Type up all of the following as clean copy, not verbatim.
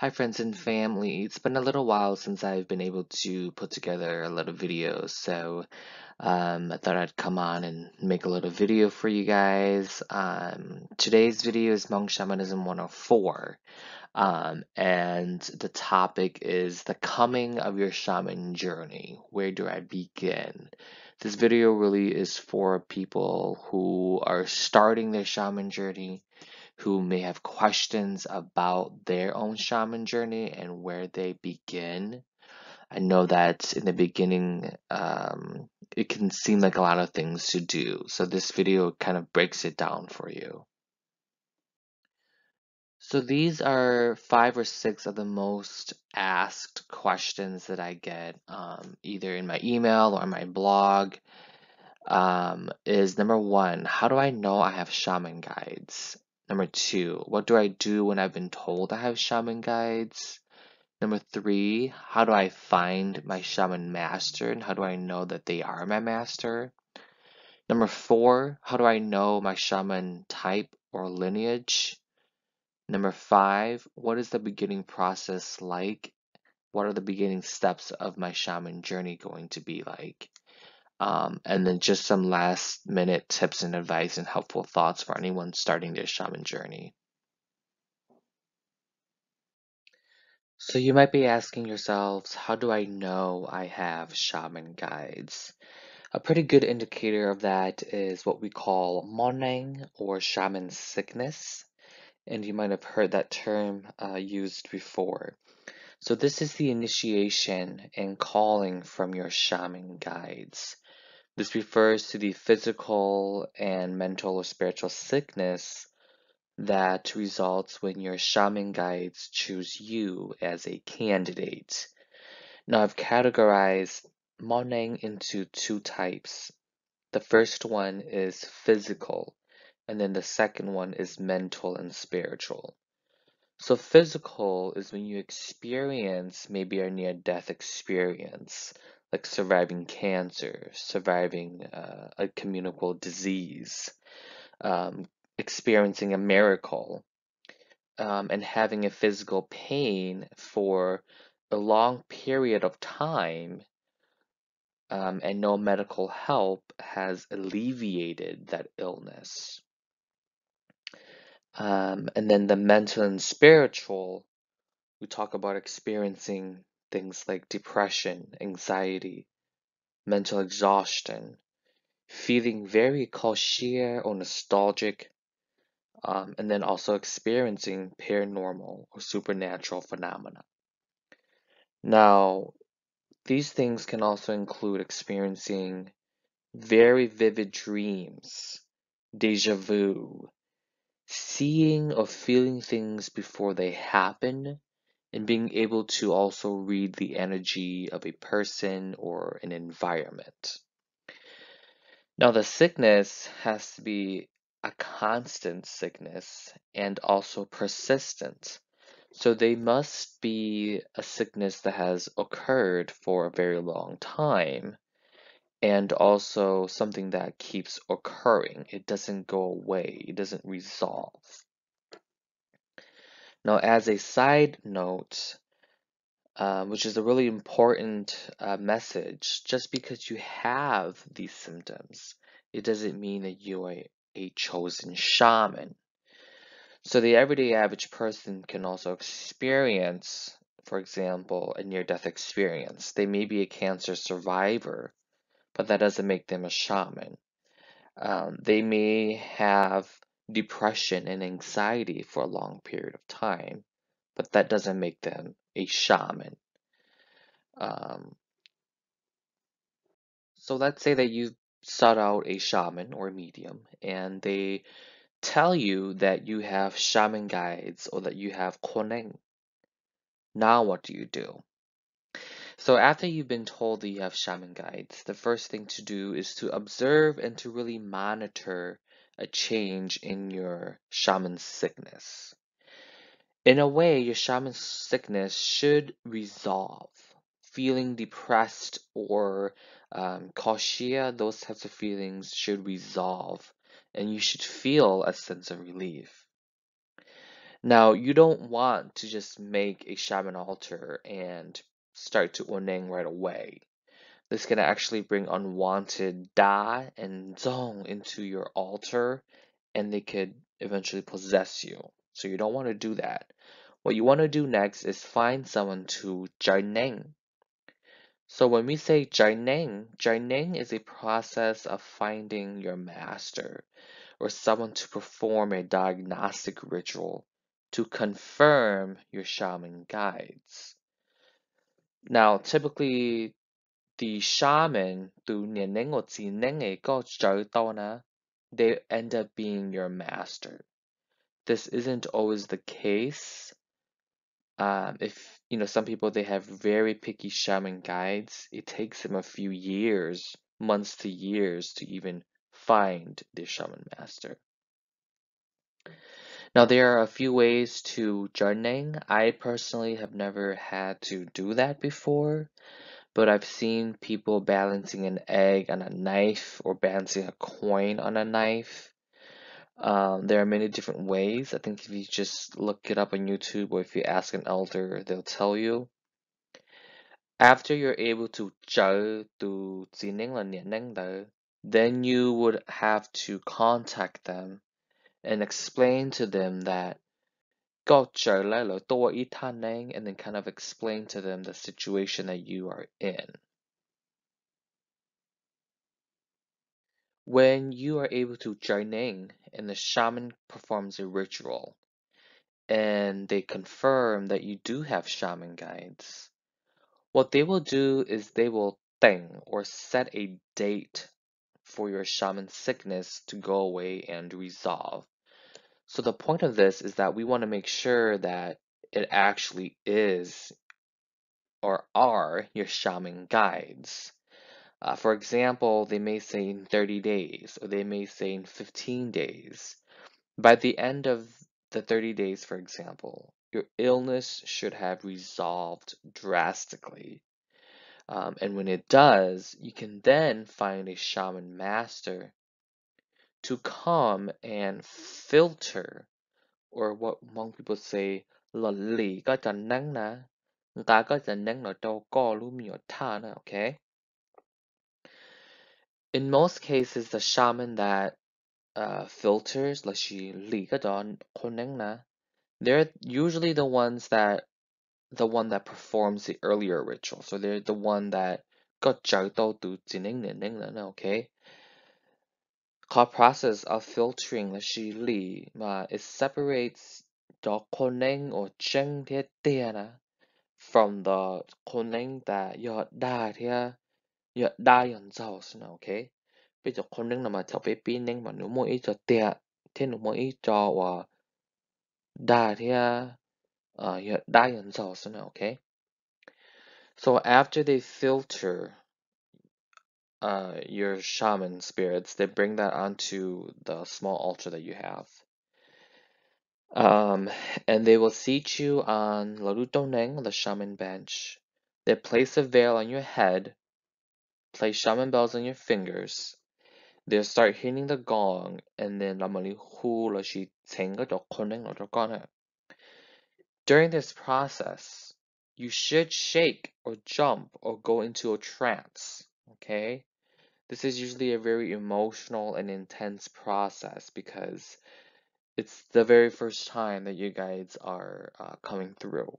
Hi, friends and family. It's been a little while since I've been able to put together a little video, so I thought I'd come on and make a little video for you guys. Today's video is Hmong Shamanism 104, and the topic is the coming of your shaman journey. Where do I begin? This video really is for people who are starting their shaman journey, who may have questions about their own shaman journey and where they begin. I know that in the beginning, it can seem like a lot of things to do. So this video kind of breaks it down for you. So these are 5 or 6 of the most asked questions that I get, either in my email or my blog. Is number 1, how do I know I have shaman guides? Number 2, what do I do when I've been told I have shaman guides? Number 3, how do I find my shaman master and how do I know that they are my master? Number 4, how do I know my shaman type or lineage? Number 5, what is the beginning process like? What are the beginning steps of my shaman journey going to be like? And then just some last minute tips and advice and helpful thoughts for anyone starting their shaman journey. So you might be asking yourselves, how do I know I have shaman guides? A pretty good indicator of that is what we call moneng or shaman sickness. And you might have heard that term used before. So this is the initiation and calling from your shaman guides. This refers to the physical and mental or spiritual sickness that results when your shaman guides choose you as a candidate. Now, I've categorized moneng into 2 types. The first one is physical, and then the second one is mental and spiritual. So physical is when you experience maybe a near-death experience, like surviving cancer, surviving a communicable disease, um, experiencing a miracle, and having a physical pain for a long period of time, and no medical help has alleviated that illness. And then the mental and spiritual, we talk about experiencing things like depression, anxiety, mental exhaustion, feeling very sheer or nostalgic, and then also experiencing paranormal or supernatural phenomena. Now, these things can also include experiencing very vivid dreams, deja vu, seeing or feeling things before they happen, and being able to also read the energy of a person or an environment. Now, the sickness has to be a constant sickness and also persistent. So they must be a sickness that has occurred for a very long time and also something that keeps occurring. It doesn't go away, it doesn't resolve. Now, as a side note, which is a really important message, just because you have these symptoms, it doesn't mean that you are a chosen shaman. So the everyday average person can also experience, for example, a near-death experience. They may be a cancer survivor, but that doesn't make them a shaman. They may have depression and anxiety for a long period of time, but that doesn't make them a shaman. Um, so let's say that you sought out a shaman or medium, and they tell you that you have shaman guides or that you have koneng. Now what do you do? So after you've been told that you have shaman guides, the first thing to do is to observe and to really monitor a change in your shaman sickness. In a way, your shaman sickness should resolve. Feeling depressed or kaoshia, those types of feelings should resolve, and you should feel a sense of relief. Now, you don't want to just make a shaman altar and start to oneng right away. This can actually bring unwanted da and zong into your altar, and they could eventually possess you. So you don't want to do that. What you want to do next is find someone to jaineng. So when we say jaineng is a process of finding your master or someone to perform a diagnostic ritual to confirm your shaman guides. Now, typically, the shaman, từ niềng nênh or chỉ nênh ấy có trở tao na, they end up being your master. This isn't always the case. If some people they have very picky shaman guides, it takes them a few years, months to years to even find their shaman master. Now there are a few ways to journaling. I personally have never had to do that before, but I've seen people balancing an egg on a knife or balancing a coin on a knife. There are many different ways. I think if you just look it up on YouTube or if you ask an elder, they'll tell you. After you're able to zhou to zining la nianeng de, then you would have to contact them and explain to them that 個罪咧嚟多一攤 and then kind of explain to them the situation that you are in. When you are able to join in and the shaman performs a ritual and they confirm that you do have shaman guides, what they will do is they will thing or set a date for your shaman sickness to go away and resolve. So the point of this is that we want to make sure that it actually is or are your shaman guides. For example, they may say in 30 days, or they may say in 15 days. By the end of the 30 days, for example, your illness should have resolved drastically. And when it does, you can then find a shaman master to come and filter, or what Hmong people say, là lì có chẳng nắng nè, ngã có chẳng nắng là đâu có lưu miểu tha nè, okay? In most cases, the shaman that filters, là she lì cái đó khôn nắng nè, they're usually the one that performs the earlier ritual. So they're the one that got chào tao từ chính nè, okay? Called process of filtering là she lì mà it separates the khôn or cheng thiết tia nè from the khôn that your da here your da yon zao okay? Bây giờ khôn nâng là mà theo bé pin mà nếu mỗi ít cho tiệt thế nếu mỗi ít cho và đa thì đa nhân造okay? So after they filter your shaman spirits, they bring that onto the small altar that you have. And they will seat you on Larutoneng, the shaman bench. They place a veil on your head, place shaman bells on your fingers. They'll start hitting the gong, and then during this process, you should shake or jump or go into a trance, okay? This is usually a very emotional and intense process because it's the very first time that you guys are coming through.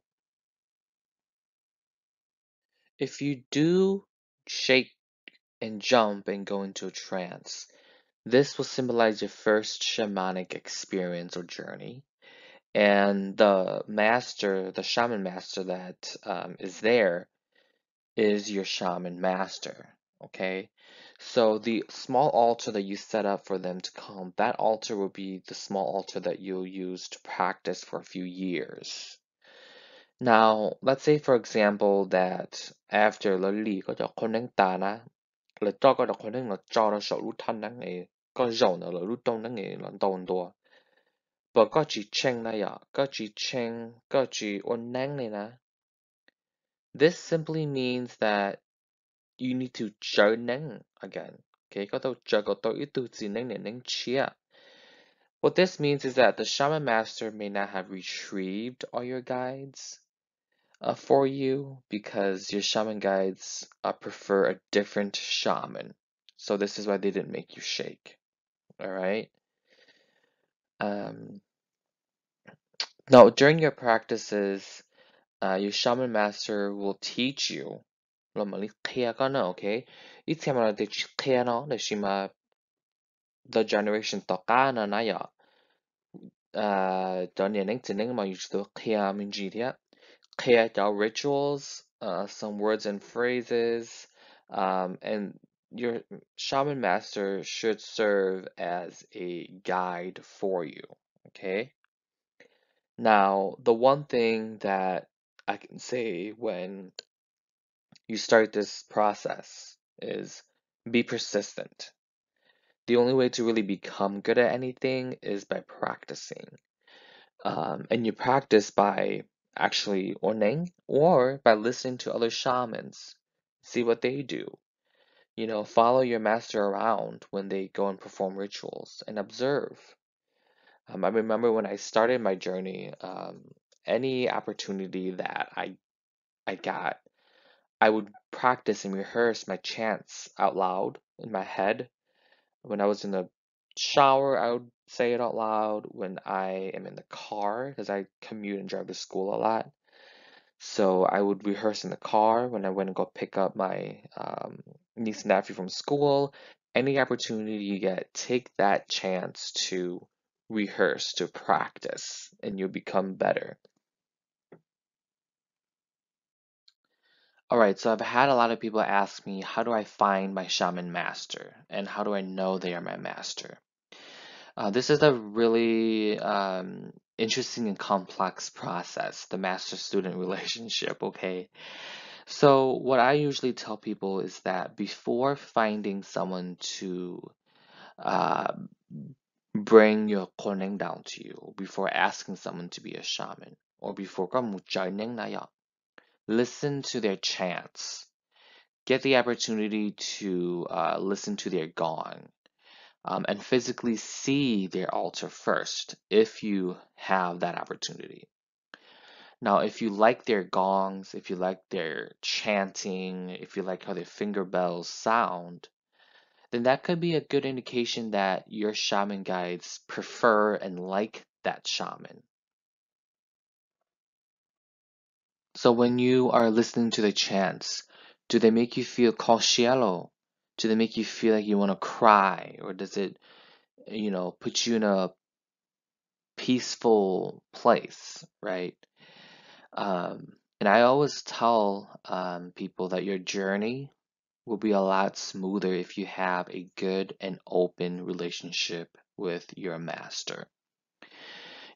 If you do shake and jump and go into a trance, this will symbolize your first shamanic experience or journey. And the master, the shaman master that is there is your shaman master, okay? So the small altar that you set up for them to come, that altar will be the small altar that you'll use to practice for a few years. Now, let's say for example that after là lý có cho con nâng ta na, là cho có con nâng là cho nó sổ lúc thân nâng ấy, có dầu nó là lúc đông nâng ấy là đông đùa. But có chỉ chênh này à, có chỉ chênh, có chỉ ôn nâng này nè. This simply means that you need to trở nâng again. Okay, có tao trở có tao ít tu chỉ nâng để nâng chia. What this means is that the shaman master may not have retrieved all your guides for you because your shaman guides prefer a different shaman. So this is why they didn't make you shake. All right. Um, Now, during your practices, your shaman master will teach you. Okay? The generation create our rituals, some words and phrases, and your shaman master should serve as a guide for you. Okay? Now, the one thing that I can say when you start this process is be persistent. The only way to really become good at anything is by practicing. And you practice by actually owning or by listening to other shamans, see what they do. Follow your master around when they go and perform rituals and observe. I remember when I started my journey, any opportunity that I got, I would practice and rehearse my chants out loud in my head. When I was in the shower, I would say it out loud. When I am in the car, because I commute and drive to school a lot, so I would rehearse in the car when I went and go pick up my niece and nephew from school. Any opportunity you get, take that chance to rehearse, to practice, and you'll become better. All right, so I've had a lot of people ask me, how do I find my shaman master? And how do I know they are my master? This is a really interesting and complex process, the master-student relationship, okay? So what I usually tell people is that before finding someone to uh, bring your koneng down to you, before asking someone to be a shaman, or before listen to their chants. Get the opportunity to listen to their gong, and physically see their altar first if you have that opportunity. Now, if you like their gongs, if you like their chanting, if you like how their finger bells sound, then that could be a good indication that your shaman guides prefer and like that shaman. So when you are listening to the chants, do they make you feel conscielo? Do they make you feel like you want to cry? Or does it, put you in a peaceful place, right? And I always tell people that your journey will be a lot smoother if you have a good and open relationship with your master.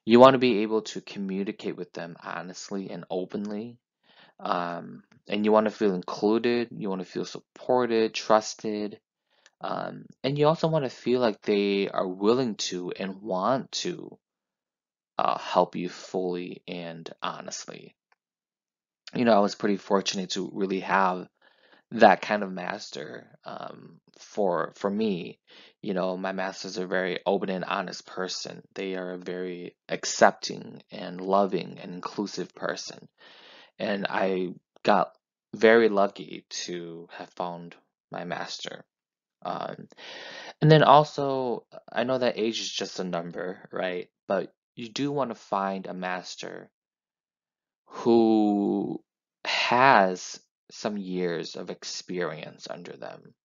You want to be able to communicate with them honestly and openly. And you want to feel included, you want to feel supported, trusted, and you also want to feel like they are willing to and want to help you fully and honestly. I was pretty fortunate to really have that kind of master for me. My master's a very open and honest person. They are a very accepting and loving and inclusive person. And I got very lucky to have found my master. Um, and then also, I know that age is just a number, right? But you do want to find a master who has some years of experience under them.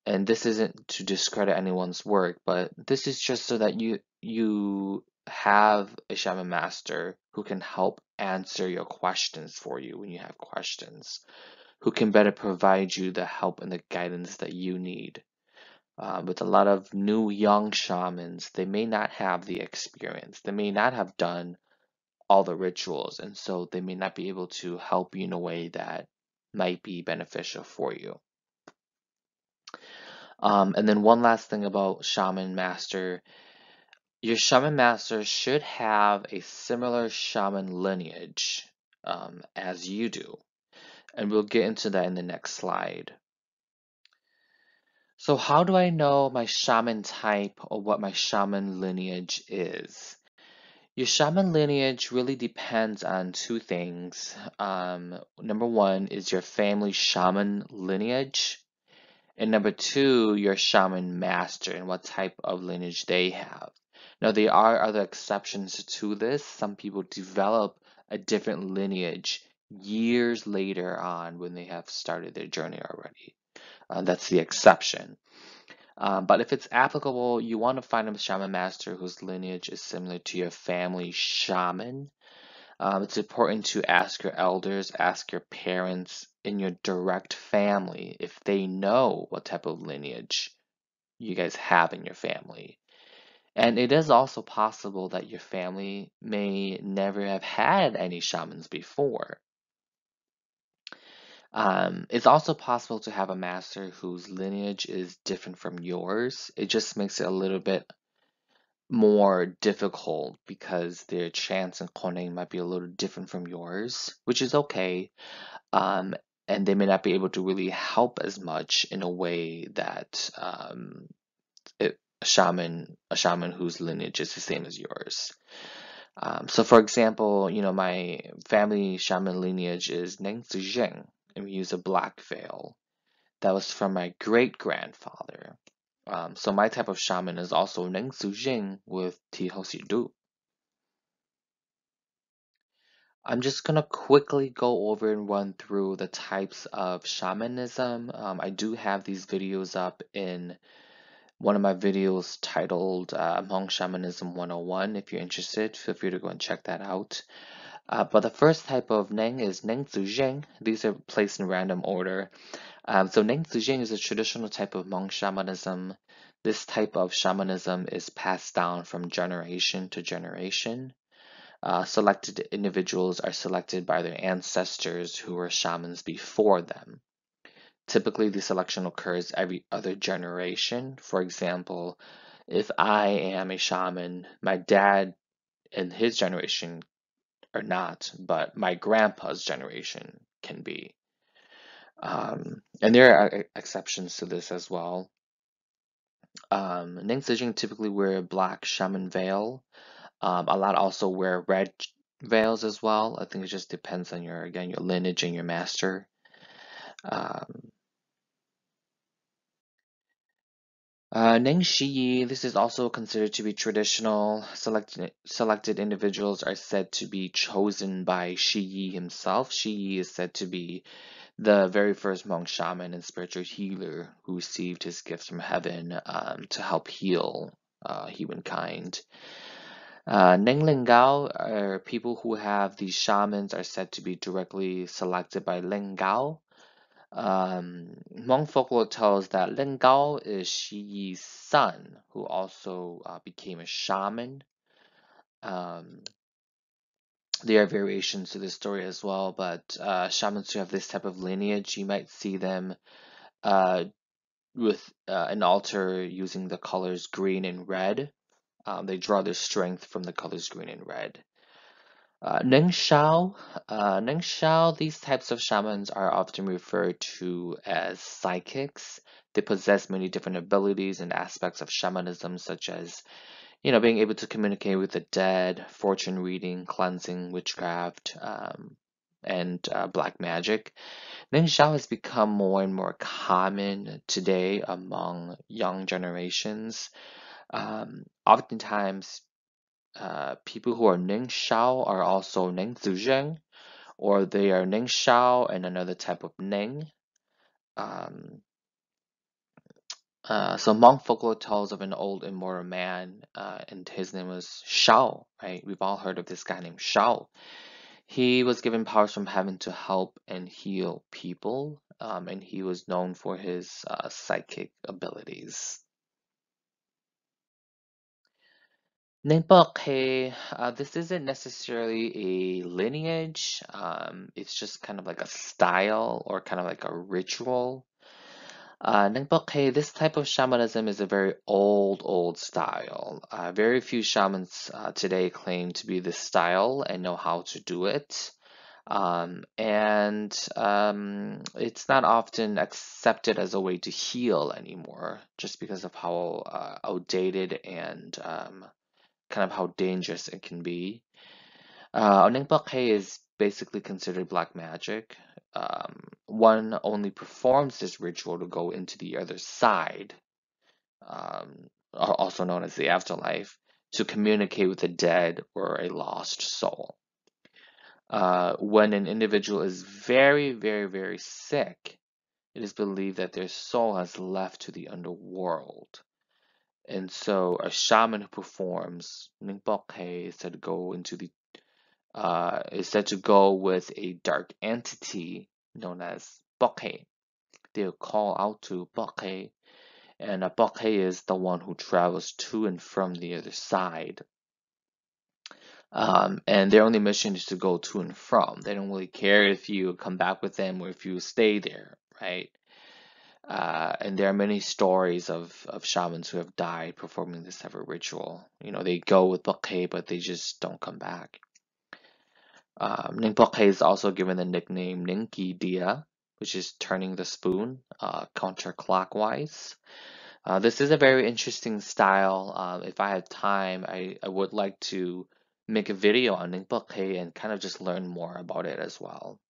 And this isn't to discredit anyone's work, but this is just so that you have a shaman master who can help answer your questions for you when you have questions, who can better provide you the help and the guidance that you need. With a lot of new young shamans, they may not have the experience. They may not have done all the rituals, and so they may not be able to help you in a way that might be beneficial for you. And then one last thing about shaman master, your shaman master should have a similar shaman lineage as you do, and we'll get into that in the next slide. So how do I know my shaman type or what my shaman lineage is? Your shaman lineage really depends on two things. Number one is your family shaman lineage, and number two, your shaman master and what type of lineage they have. Now, there are other exceptions to this. Some people develop a different lineage years later on when they have started their journey already. That's the exception. But if it's applicable, you want to find a shaman master whose lineage is similar to your family shaman. It's important to ask your elders, ask your parents in your direct family if they know what type of lineage you guys have in your family. And it is also possible that your family may never have had any shamans before. It's also possible to have a master whose lineage is different from yours. It just makes it a little bit more difficult because their chants and koning might be a little different from yours, which is okay. Um, and they may not be able to really help as much in a way that a shaman whose lineage is the same as yours. So for example, my family shaman lineage is Nenjiang, and we use a black veil. That was from my great grandfather. So my type of shaman is also Neng Jing with Ti Ho Si Du. I'm just gonna quickly go over and run through the types of shamanism. I do have these videos up in one of my videos titled Hmong Shamanism 101. If you're interested, feel free to go and check that out. But the first type of Neng is Neng Zheng. These are placed in random order. So Neng Zheng is a traditional type of Hmong shamanism. This type of shamanism is passed down from generation to generation. Selected individuals are selected by their ancestors who were shamans before them. Typically, the selection occurs every other generation. For example, if I am a shaman, my dad and his generation are not, but my grandpa's generation can be. And there are exceptions to this as well. Ning Zijing typically wear a black shaman veil. A lot also wear red veils as well. I think it just depends on your lineage and your master. Um, Neng Shiyi, this is also considered to be traditional. Selected individuals are said to be chosen by Shiyi himself. Shiyi is said to be the very first Hmong shaman and spiritual healer who received his gifts from heaven to help heal humankind. Neng Lingao are people who have these shamans are said to be directly selected by Lingao. Hmong folklore tells that Lingao is Shi Yi's son, who also became a shaman. Um, there are variations to this story as well, but shamans who have this type of lineage, you might see them uh, with an altar using the colors green and red. They draw their strength from the colors green and red. Neng Shao, these types of shamans are often referred to as psychics. They possess many different abilities and aspects of shamanism, such as, being able to communicate with the dead, fortune reading, cleansing, witchcraft, and black magic. Neng Shao has become more and more common today among young generations. Oftentimes, people who are Ning Shao are also Ning Zuzheng, or they are Ning Shao and another type of Ning. Um, so Hmong folklore tells of an old immortal man, and his name was Shao, right? We've all heard of this guy named Shao. He was given powers from heaven to help and heal people, and he was known for his psychic abilities. Ninpokhe, this isn't necessarily a lineage. It's just kind of like a style or kind of like a ritual. Ninpokhe, this type of shamanism is a very old style. Very few shamans today claim to be this style and know how to do it. It's not often accepted as a way to heal anymore, just because of how outdated and kind of how dangerous it can be. Onengpokhae is basically considered black magic. One only performs this ritual to go into the other side, also known as the afterlife, to communicate with the dead or a lost soul. When an individual is very, very, very sick, it is believed that their soul has left to the underworld. And so a shaman who performs Ningpokhae is said to go with a dark entity known as Pokhae. They'll call out to Pokhae, and a Pokhae is the one who travels to and from the other side. And their only mission is to go to and from. They don't really care if you come back with them or if you stay there, right? And there are many stories of shamans who have died performing this type of ritual. You know, they go with Pokhae, but they just don't come back. Ningpokhae is also given the nickname Ninki Dia, which is turning the spoon counterclockwise. This is a very interesting style. If I had time, I would like to make a video on Ningpokhae and kind of just learn more about it as well.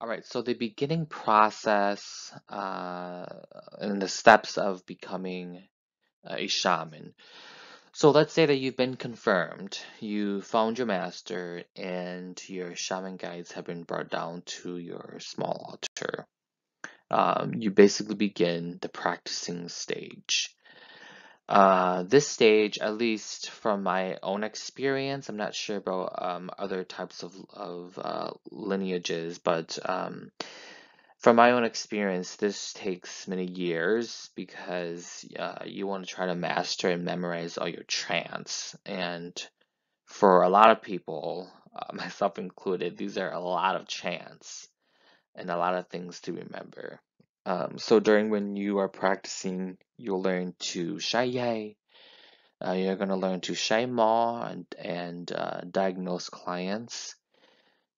All right, so the beginning process and the steps of becoming a shaman. So let's say that you've been confirmed, you found your master, and your shaman guides have been brought down to your small altar. You basically begin the practicing stage. This stage, at least from my own experience, I'm not sure about other types of lineages, but from my own experience, this takes many years because you want to try to master and memorize all your chants. And for a lot of people, myself included, these are a lot of chants and a lot of things to remember. So during when you are practicing, you'll learn to Shai. You're going to learn to Shai Ma and diagnose clients.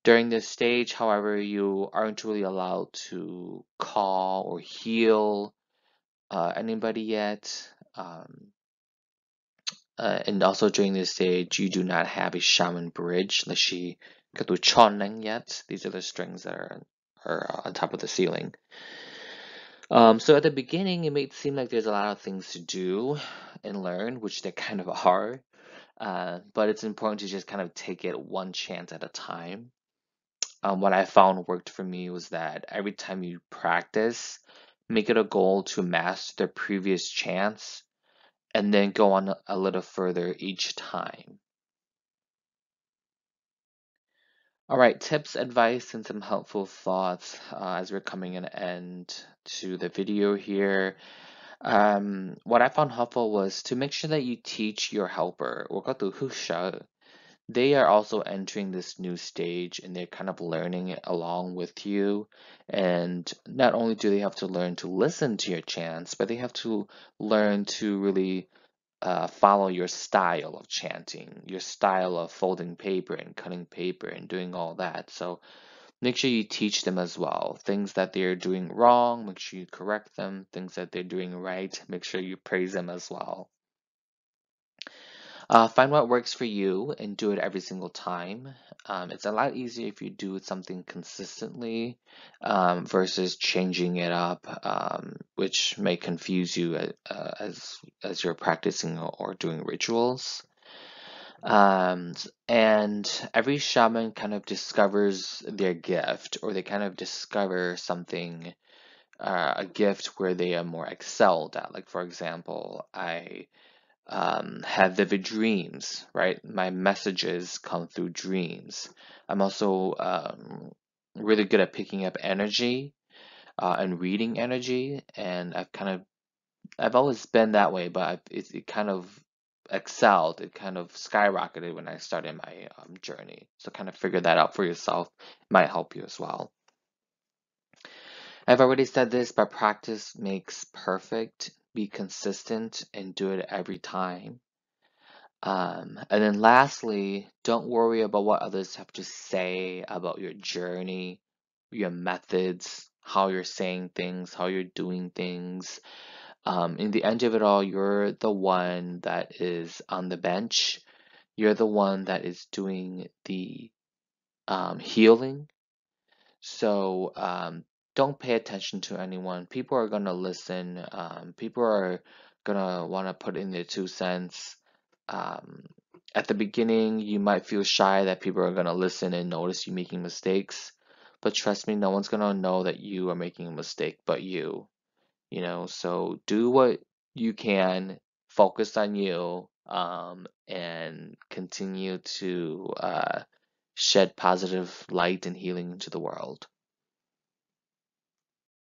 During this stage, however, you aren't really allowed to call or heal anybody yet. And also during this stage, you do not have a shaman bridge, Lashi Katu Choneng yet. These are the strings that are on top of the ceiling. So at the beginning, it may seem like there's a lot of things to do and learn, which they kind of are. But it's important to just kind of take it one chance at a time. What I found worked for me was that every time you practice, make it a goal to master the previous chants and then go on a little further each time. All right, tips, advice, and some helpful thoughts as we're coming an end to the video here. What I found helpful was to make sure that you teach your helper, 我覺得 they are also entering this new stage and they're kind of learning it along with you. And not only do they have to learn to listen to your chants, but they have to learn to really follow your style of chanting, your style of folding paper and cutting paper and doing all that. So make sure you teach them as well. Things that they're doing wrong, make sure you correct them. Things that they're doing right, make sure you praise them as well. Find what works for you and do it every single time. It's a lot easier if you do something consistently versus changing it up, which may confuse you as you're practicing or doing rituals. And every shaman kind of discovers their gift, or they kind of discover something, a gift where they are more excelled at. Like, for example, I have vivid dreams, right? My messages come through dreams. I'm also really good at picking up energy and reading energy, and I've always been that way, but it kind of excelled, it kind of skyrocketed when I started my journey. So kind of figure that out for yourself. It might help you as well. I've already said this, but practice makes perfect. Be consistent and do it every time. And then lastly, don't worry about what others have to say about your journey, your methods, how you're saying things, how you're doing things. In the end of it all, you're the one that is on the bench. You're the one that is doing the healing. So don't pay attention to anyone. People are gonna listen. People are gonna want to put in their 2 cents. Um, at the beginning, you might feel shy that people are gonna listen and notice you making mistakes. But trust me, no one's gonna know that you are making a mistake but you. So do what you can, focus on you, and continue to shed positive light and healing into the world.